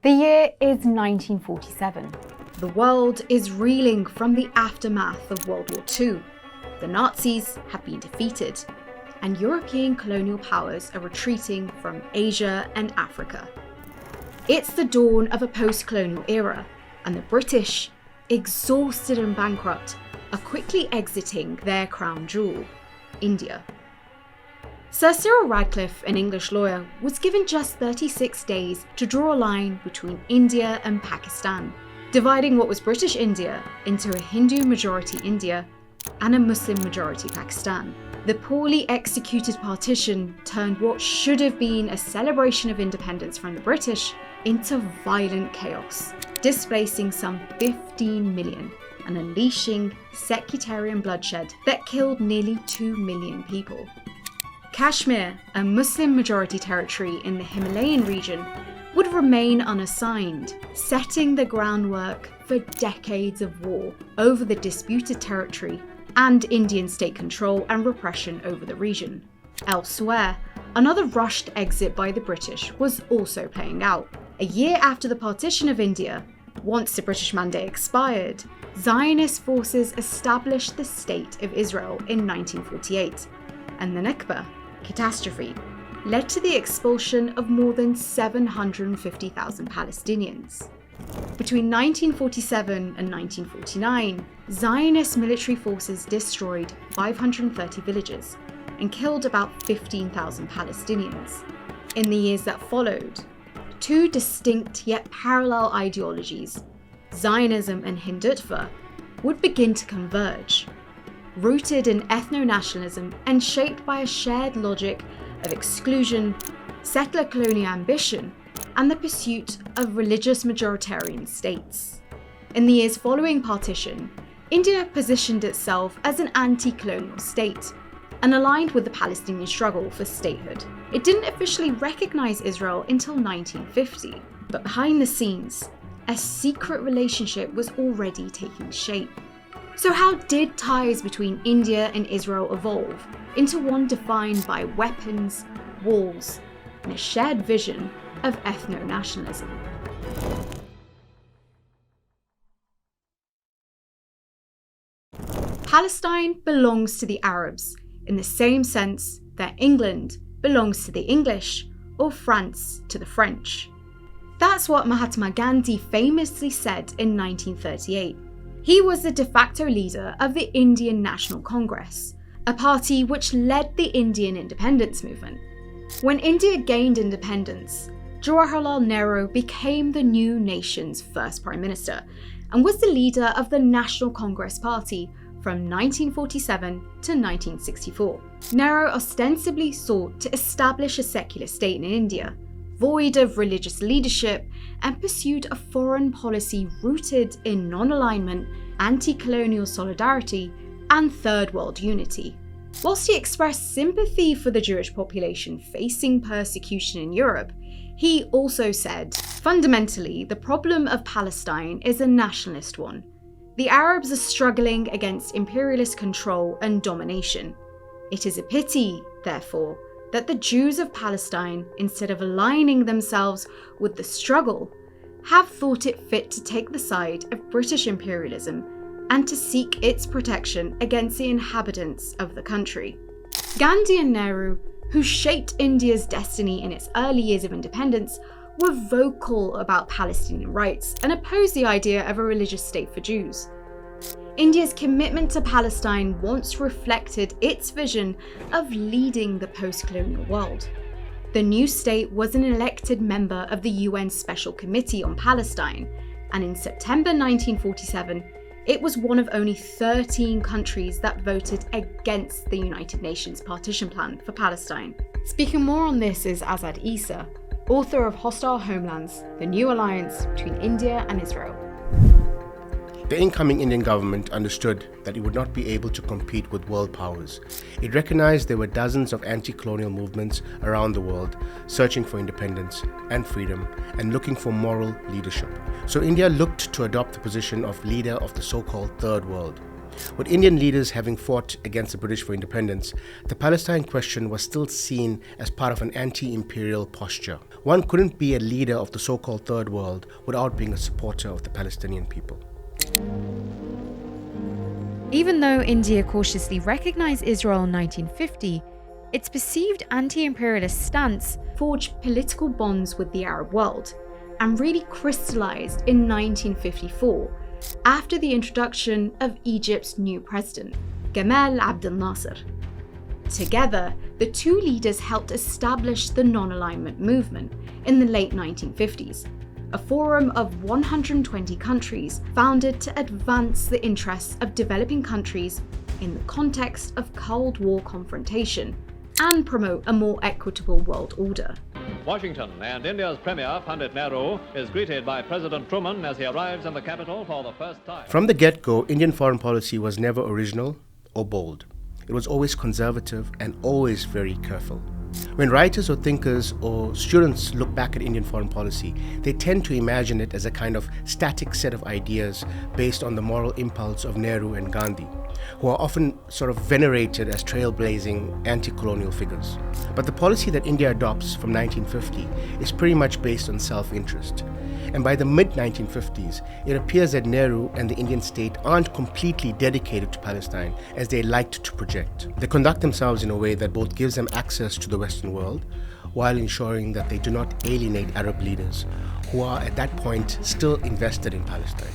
The year is 1947. The world is reeling from the aftermath of World War II. The Nazis have been defeated, and European colonial powers are retreating from Asia and Africa. It's the dawn of a post-colonial era, and the British, exhausted and bankrupt, are quickly exiting their crown jewel, India. Sir Cyril Radcliffe, an English lawyer, was given just 36 days to draw a line between India and Pakistan, dividing what was British India into a Hindu-majority India and a Muslim-majority Pakistan. The poorly executed partition turned what should have been a celebration of independence from the British into violent chaos, displacing some 15 million and unleashing sectarian bloodshed that killed nearly 2 million people. Kashmir, a Muslim-majority territory in the Himalayan region, would remain unassigned, setting the groundwork for decades of war over the disputed territory and Indian state control and repression over the region. Elsewhere, another rushed exit by the British was also playing out. A year after the partition of India, once the British mandate expired, Zionist forces established the State of Israel in 1948, and the Nakba catastrophe led to the expulsion of more than 750,000 Palestinians. Between 1947 and 1949, Zionist military forces destroyed 530 villages and killed about 15,000 Palestinians. In the years that followed, two distinct yet parallel ideologies, Zionism and Hindutva, would begin to converge, rooted in ethno-nationalism and shaped by a shared logic of exclusion, settler colonial ambition, and the pursuit of religious majoritarian states. In the years following partition, India positioned itself as an anti-colonial state and aligned with the Palestinian struggle for statehood. It didn't officially recognize Israel until 1950, but behind the scenes, a secret relationship was already taking shape. So how did ties between India and Israel evolve into one defined by weapons, walls, and a shared vision of ethno-nationalism? Palestine belongs to the Arabs in the same sense that England belongs to the English or France to the French. That's what Mahatma Gandhi famously said in 1938. He was the de facto leader of the Indian National Congress, a party which led the Indian independence movement. When India gained independence, Jawaharlal Nehru became the new nation's first Prime Minister and was the leader of the National Congress Party from 1947 to 1964. Nehru ostensibly sought to establish a secular state in India, void of religious leadership, and pursued a foreign policy rooted in non-alignment, anti-colonial solidarity, and Third World unity. Whilst he expressed sympathy for the Jewish population facing persecution in Europe, he also said, fundamentally, the problem of Palestine is a nationalist one. The Arabs are struggling against imperialist control and domination. It is a pity, therefore, that the Jews of Palestine, instead of aligning themselves with the struggle, have thought it fit to take the side of British imperialism and to seek its protection against the inhabitants of the country. Gandhi and Nehru, who shaped India's destiny in its early years of independence, were vocal about Palestinian rights and opposed the idea of a religious state for Jews. India's commitment to Palestine once reflected its vision of leading the post-colonial world. The new state was an elected member of the UN Special Committee on Palestine, and in September 1947, it was one of only 13 countries that voted against the United Nations partition plan for Palestine. Speaking more on this is Azad Issa, author of Hostile Homelands, The New Alliance Between India and Israel. The incoming Indian government understood that it would not be able to compete with world powers. It recognized there were dozens of anti-colonial movements around the world searching for independence and freedom and looking for moral leadership. So India looked to adopt the position of leader of the so-called Third World. With Indian leaders having fought against the British for independence, the Palestine question was still seen as part of an anti-imperial posture. One couldn't be a leader of the so-called Third World without being a supporter of the Palestinian people. Even though India cautiously recognized Israel in 1950, its perceived anti-imperialist stance forged political bonds with the Arab world and really crystallized in 1954 after the introduction of Egypt's new president, Gamal Abdel Nasser. Together, the two leaders helped establish the non-alignment movement in the late 1950s, a forum of 120 countries founded to advance the interests of developing countries in the context of Cold War confrontation and promote a more equitable world order. Washington and India's Premier, Pandit Nehru, is greeted by President Truman as he arrives in the capital for the first time. From the get-go, Indian foreign policy was never original or bold. It was always conservative and always very careful. When writers or thinkers or students look back at Indian foreign policy, they tend to imagine it as a kind of static set of ideas based on the moral impulse of Nehru and Gandhi, who are often sort of venerated as trailblazing anti-colonial figures. But the policy that India adopts from 1950 is pretty much based on self-interest. And by the mid-1950s, it appears that Nehru and the Indian state aren't completely dedicated to Palestine as they liked to project. They conduct themselves in a way that both gives them access to the Western world, while ensuring that they do not alienate Arab leaders who are at that point still invested in Palestine.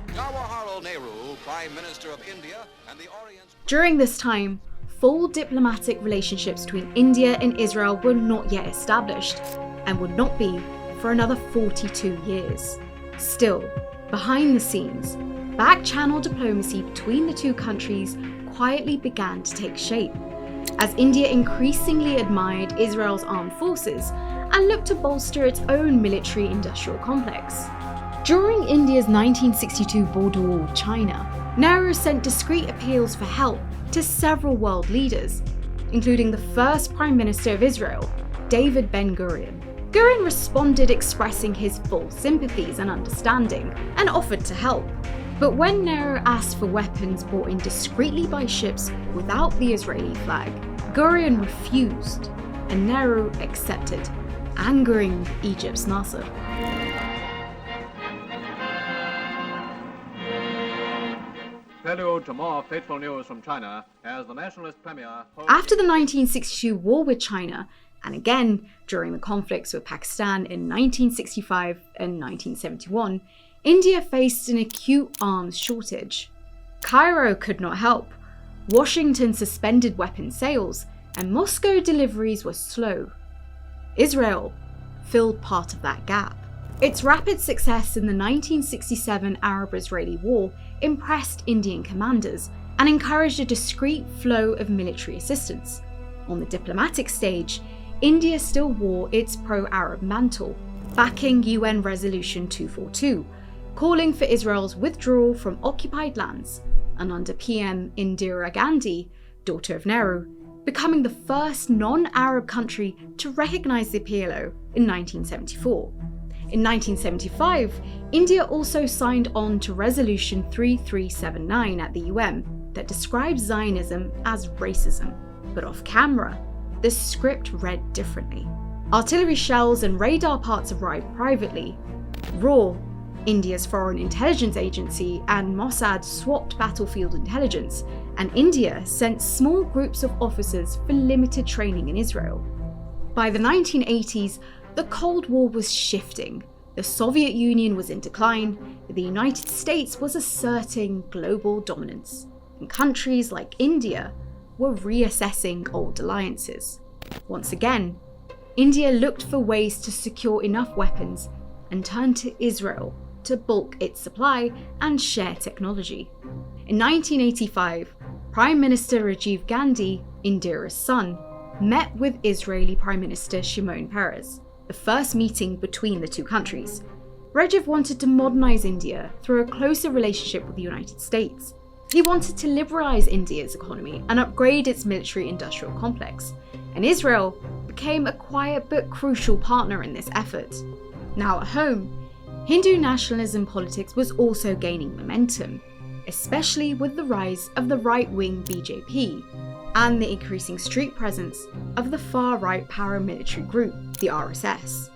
Jawaharlal Nehru, Prime Minister of India and the Orient. During this time, full diplomatic relationships between India and Israel were not yet established, and would not be for another 42 years. Still, behind the scenes, back-channel diplomacy between the two countries quietly began to take shape, as India increasingly admired Israel's armed forces and looked to bolster its own military-industrial complex. During India's 1962 border war with China, Nehru sent discreet appeals for help to several world leaders, including the first Prime Minister of Israel, David Ben-Gurion. Gurion responded expressing his full sympathies and understanding, and offered to help. But when Nehru asked for weapons brought in discreetly by ships without the Israeli flag, Gurion refused, and Nehru accepted, angering Egypt's Nasser. Prelude to more fateful news from China as the nationalist premier... After the 1962 war with China, and again during the conflicts with Pakistan in 1965 and 1971, India faced an acute arms shortage. Cairo could not help, Washington suspended weapons sales, and Moscow deliveries were slow. Israel filled part of that gap. Its rapid success in the 1967 Arab-Israeli War impressed Indian commanders and encouraged a discreet flow of military assistance. On the diplomatic stage, India still wore its pro-Arab mantle, backing UN Resolution 242, calling for Israel's withdrawal from occupied lands, and under PM Indira Gandhi, daughter of Nehru, becoming the first non-Arab country to recognise the PLO in 1974. In 1975, India also signed on to Resolution 3379 at the UN that describes Zionism as racism, but off camera, the script read differently. Artillery shells and radar parts arrived privately. RAW, India's foreign intelligence agency, and Mossad swapped battlefield intelligence, and India sent small groups of officers for limited training in Israel. By the 1980s, the Cold War was shifting. The Soviet Union was in decline, but the United States was asserting global dominance, and countries like India were reassessing old alliances. Once again, India looked for ways to secure enough weapons and turned to Israel to bulk its supply and share technology. In 1985, Prime Minister Rajiv Gandhi, Indira's son, met with Israeli Prime Minister Shimon Peres, the first meeting between the two countries. Rajiv wanted to modernize India through a closer relationship with the United States. He wanted to liberalize India's economy and upgrade its military-industrial complex, and Israel became a quiet but crucial partner in this effort. Now at home, Hindu nationalism politics was also gaining momentum. especially with the rise of the right-wing BJP and the increasing street presence of the far-right paramilitary group, the RSS.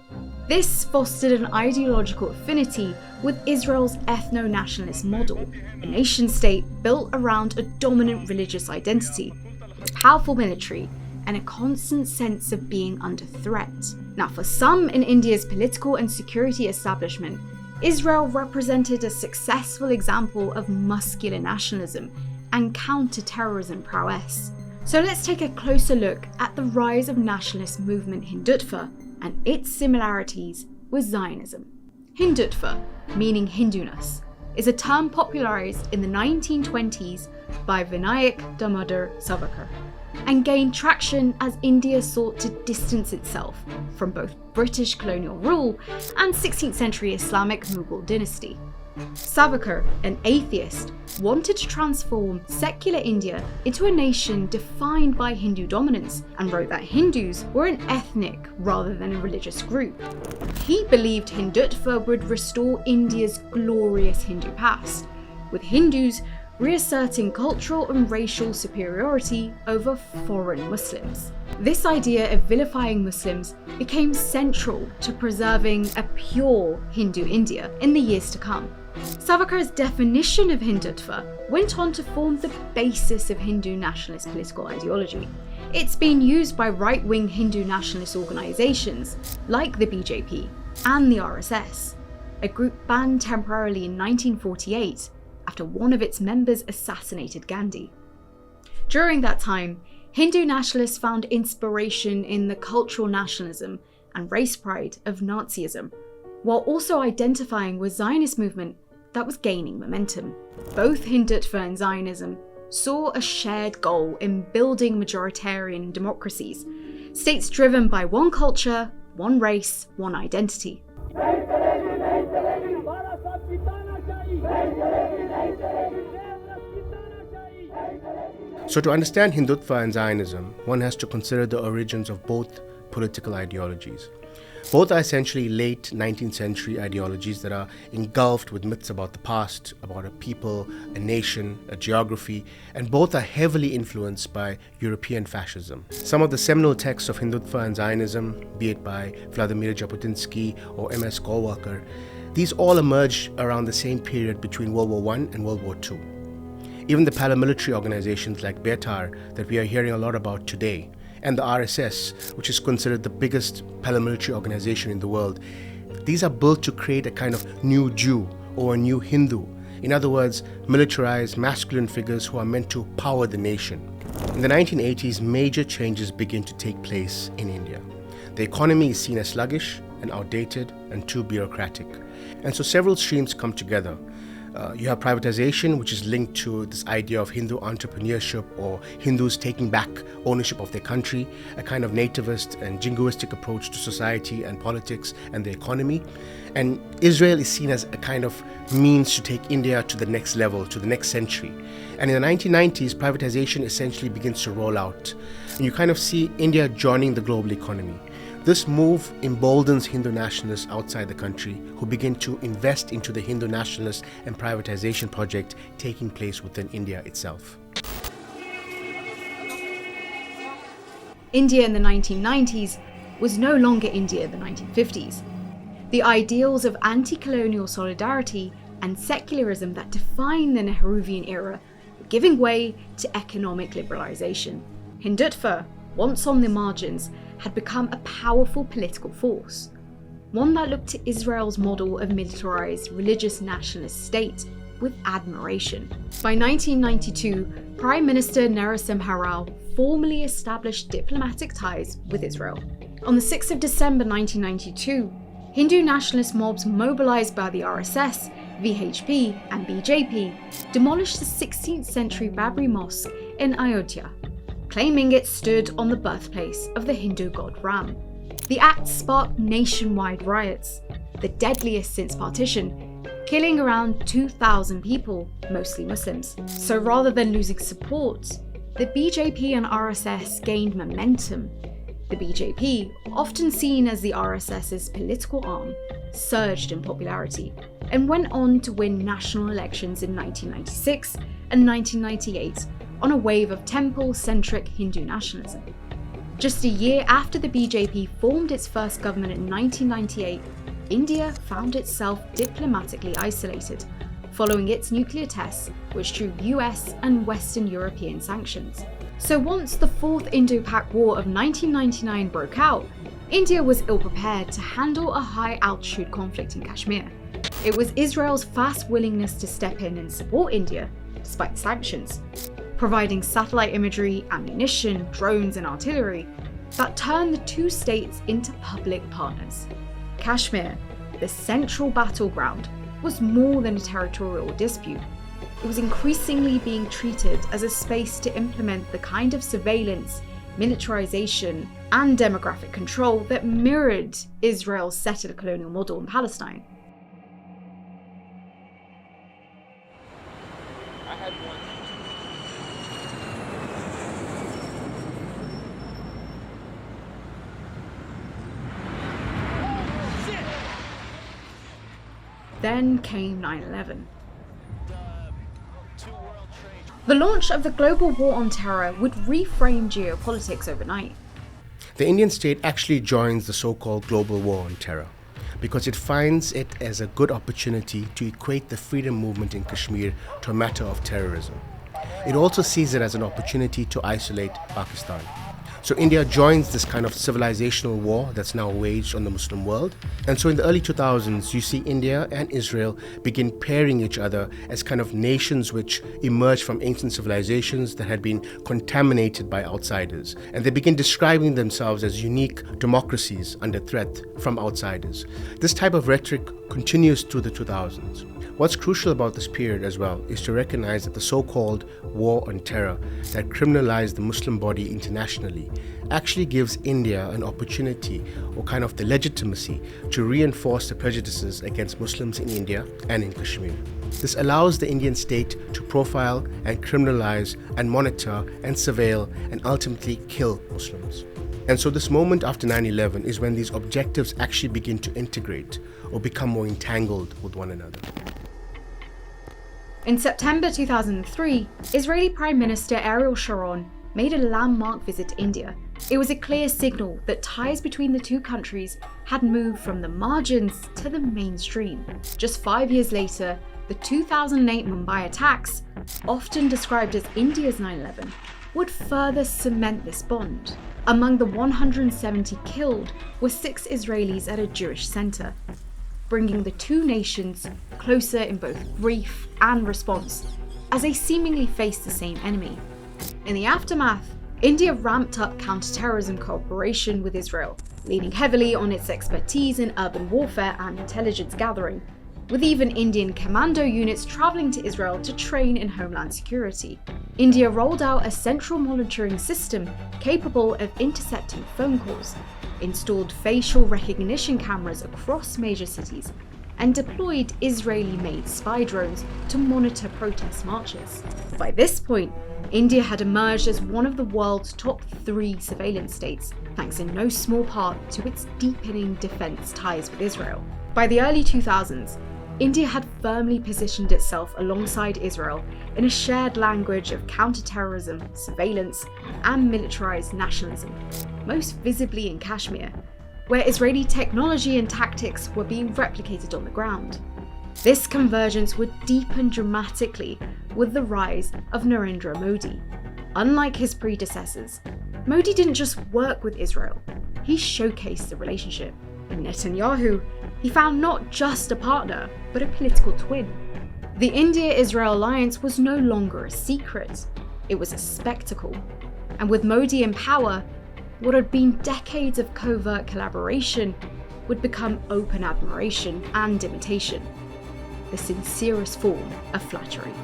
This fostered an ideological affinity with Israel's ethno-nationalist model, a nation-state built around a dominant religious identity, with a powerful military, and a constant sense of being under threat. Now, for some in India's political and security establishment, Israel represented a successful example of muscular nationalism and counter-terrorism prowess. So let's take a closer look at the rise of nationalist movement Hindutva and its similarities with Zionism. Hindutva, meaning Hinduness, is a term popularized in the 1920s by Vinayak Damodar Savarkar and gained traction as India sought to distance itself from both British colonial rule and 16th century Islamic Mughal dynasty. Savarkar, an atheist, wanted to transform secular India into a nation defined by Hindu dominance and wrote that Hindus were an ethnic rather than a religious group. He believed Hindutva would restore India's glorious Hindu past, with Hindus reasserting cultural and racial superiority over foreign Muslims. This idea of vilifying Muslims became central to preserving a pure Hindu India in the years to come. Savarkar's definition of Hindutva went on to form the basis of Hindu nationalist political ideology. It's been used by right-wing Hindu nationalist organisations like the BJP and the RSS, a group banned temporarily in 1948 after one of its members assassinated Gandhi. During that time, Hindu nationalists found inspiration in the cultural nationalism and race pride of Nazism, while also identifying with Zionist movement that was gaining momentum. Both Hindutva and Zionism saw a shared goal in building majoritarian democracies, states driven by one culture, one race, one identity. So to understand Hindutva and Zionism, one has to consider the origins of both political ideologies. Both are essentially late 19th century ideologies that are engulfed with myths about the past, about a people, a nation, a geography, and both are heavily influenced by European fascism. Some of the seminal texts of Hindutva and Zionism, be it by Vladimir Jabotinsky or M.S. Golwalkar, these all emerged around the same period between World War I and World War II. Even the paramilitary organizations like Betar that we are hearing a lot about today, and the RSS, which is considered the biggest paramilitary organization in the world, these are built to create a kind of new Jew or a new Hindu. In other words, militarized masculine figures who are meant to power the nation. In the 1980s, major changes begin to take place in India. The economy is seen as sluggish and outdated and too bureaucratic. And so several streams come together. You have privatization, which is linked to this idea of Hindu entrepreneurship or Hindus taking back ownership of their country, a kind of nativist and jingoistic approach to society and politics and the economy. And Israel is seen as a kind of means to take India to the next level, to the next century. And in the 1990s, privatization essentially begins to roll out. And you kind of see India joining the global economy. This move emboldens Hindu nationalists outside the country who begin to invest into the Hindu nationalist and privatization project taking place within India itself. India in the 1990s was no longer India in the 1950s. The ideals of anti-colonial solidarity and secularism that define the Nehruvian era were giving way to economic liberalization. Hindutva, once on the margins, had become a powerful political force, one that looked to Israel's model of militarized religious nationalist state with admiration. By 1992, Prime Minister Narendra Modi formally established diplomatic ties with Israel. On the 6th of December 1992, Hindu nationalist mobs mobilized by the RSS, VHP and BJP demolished the 16th century Babri Mosque in Ayodhya, claiming it stood on the birthplace of the Hindu god Ram. The act sparked nationwide riots, the deadliest since partition, killing around 2,000 people, mostly Muslims. So rather than losing support, the BJP and RSS gained momentum, The BJP, often seen as the RSS's political arm, surged in popularity and went on to win national elections in 1996 and 1998 on a wave of temple-centric Hindu nationalism. Just a year after the BJP formed its first government in 1998, India found itself diplomatically isolated, following its nuclear tests, which drew US and Western European sanctions. So once the Fourth Indo-Pak War of 1999 broke out, India was ill-prepared to handle a high-altitude conflict in Kashmir. It was Israel's fast willingness to step in and support India, despite sanctions, providing satellite imagery, ammunition, drones and artillery, that turned the two states into public partners. Kashmir, the central battleground, was more than a territorial dispute. It was increasingly being treated as a space to implement the kind of surveillance, militarization, and demographic control that mirrored Israel's settler colonial model in Palestine. Then came 9/11. The launch of the global war on terror would reframe geopolitics overnight. The Indian state actually joins the so-called global war on terror because it finds it as a good opportunity to equate the freedom movement in Kashmir to a matter of terrorism. It also sees it as an opportunity to isolate Pakistan. So India joins this kind of civilizational war that's now waged on the Muslim world. And so in the early 2000s, you see India and Israel begin pairing each other as kind of nations which emerged from ancient civilizations that had been contaminated by outsiders. And they begin describing themselves as unique democracies under threat from outsiders. This type of rhetoric continues through the 2000s. What's crucial about this period as well is to recognize that the so-called war on terror that criminalized the Muslim body internationally actually gives India an opportunity, or kind of the legitimacy, to reinforce the prejudices against Muslims in India and in Kashmir. This allows the Indian state to profile and criminalize and monitor and surveil and ultimately kill Muslims. And so this moment after 9/11 is when these objectives actually begin to integrate or become more entangled with one another. In September 2003, Israeli Prime Minister Ariel Sharon made a landmark visit to India. It was a clear signal that ties between the two countries had moved from the margins to the mainstream. Just 5 years later, the 2008 Mumbai attacks, often described as India's 9/11, would further cement this bond. Among the 170 killed were 6 Israelis at a Jewish center, bringing the two nations closer in both grief and response, as they seemingly faced the same enemy. In the aftermath, India ramped up counterterrorism cooperation with Israel, leaning heavily on its expertise in urban warfare and intelligence gathering, with even Indian commando units traveling to Israel to train in homeland security. India rolled out a central monitoring system capable of intercepting phone calls, installed facial recognition cameras across major cities, and deployed Israeli-made spy drones to monitor protest marches. By this point, India had emerged as one of the world's top 3 surveillance states, thanks in no small part to its deepening defense ties with Israel. By the early 2000s, India had firmly positioned itself alongside Israel in a shared language of counterterrorism, surveillance, and militarized nationalism, most visibly in Kashmir, where Israeli technology and tactics were being replicated on the ground. This convergence would deepen dramatically with the rise of Narendra Modi. Unlike his predecessors, Modi didn't just work with Israel, he showcased the relationship. In Netanyahu, he found not just a partner, but a political twin. The India-Israel alliance was no longer a secret, it was a spectacle. And with Modi in power, what had been decades of covert collaboration would become open admiration and imitation, the sincerest form of flattery.